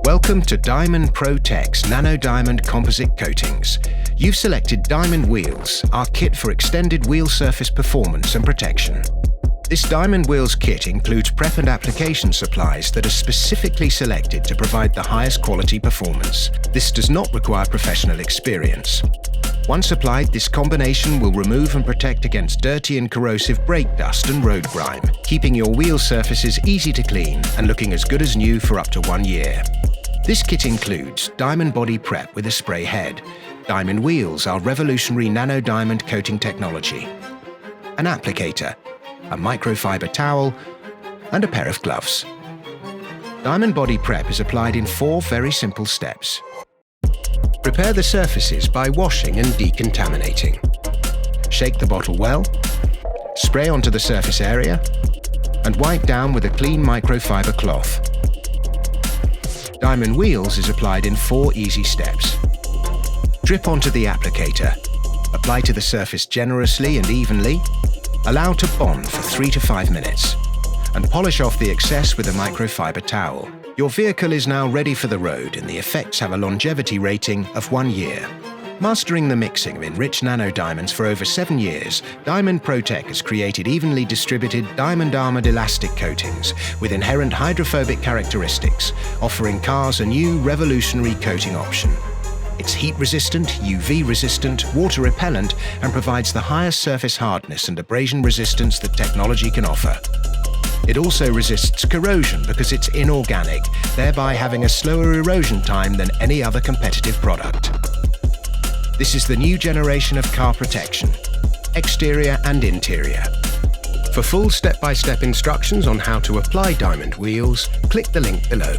Welcome to Diamond Pro-Tech's nanodiamond composite coatings. You've selected Diamond Wheels, our kit for extended wheel surface performance and protection. This Diamond Wheels kit includes prep and application supplies that are specifically selected to provide the highest quality performance. This does not require professional experience. Once applied, this combination will remove and protect against dirty and corrosive brake dust and road grime, keeping your wheel surfaces easy to clean and looking as good as new for up to 1 year. This kit includes Diamond Body Prep with a spray head, Diamond Wheels, our revolutionary nanodiamond coating technology, an applicator, a microfiber towel, and a pair of gloves. Diamond Body Prep is applied in 4 very simple steps. Prepare the surfaces by washing and decontaminating. Shake the bottle well, spray onto the surface area, and wipe down with a clean microfiber cloth. Diamond Wheels is applied in 4 easy steps. Drip onto the applicator, apply to the surface generously and evenly, allow to bond for 3 to 5 minutes, and polish off the excess with a microfiber towel. Your vehicle is now ready for the road and the effects have a longevity rating of 1 year. Mastering the mixing of enriched nanodiamonds for over 7 years, Diamond Pro-Tech has created evenly distributed diamond-armored elastic coatings with inherent hydrophobic characteristics, offering cars a new revolutionary coating option. It's heat-resistant, UV-resistant, water-repellent, and provides the highest surface hardness and abrasion resistance that technology can offer. It also resists corrosion because it's inorganic, thereby having a slower erosion time than any other competitive product. This is the new generation of car protection, exterior and interior. For full step-by-step instructions on how to apply Diamond Wheels, click the link below.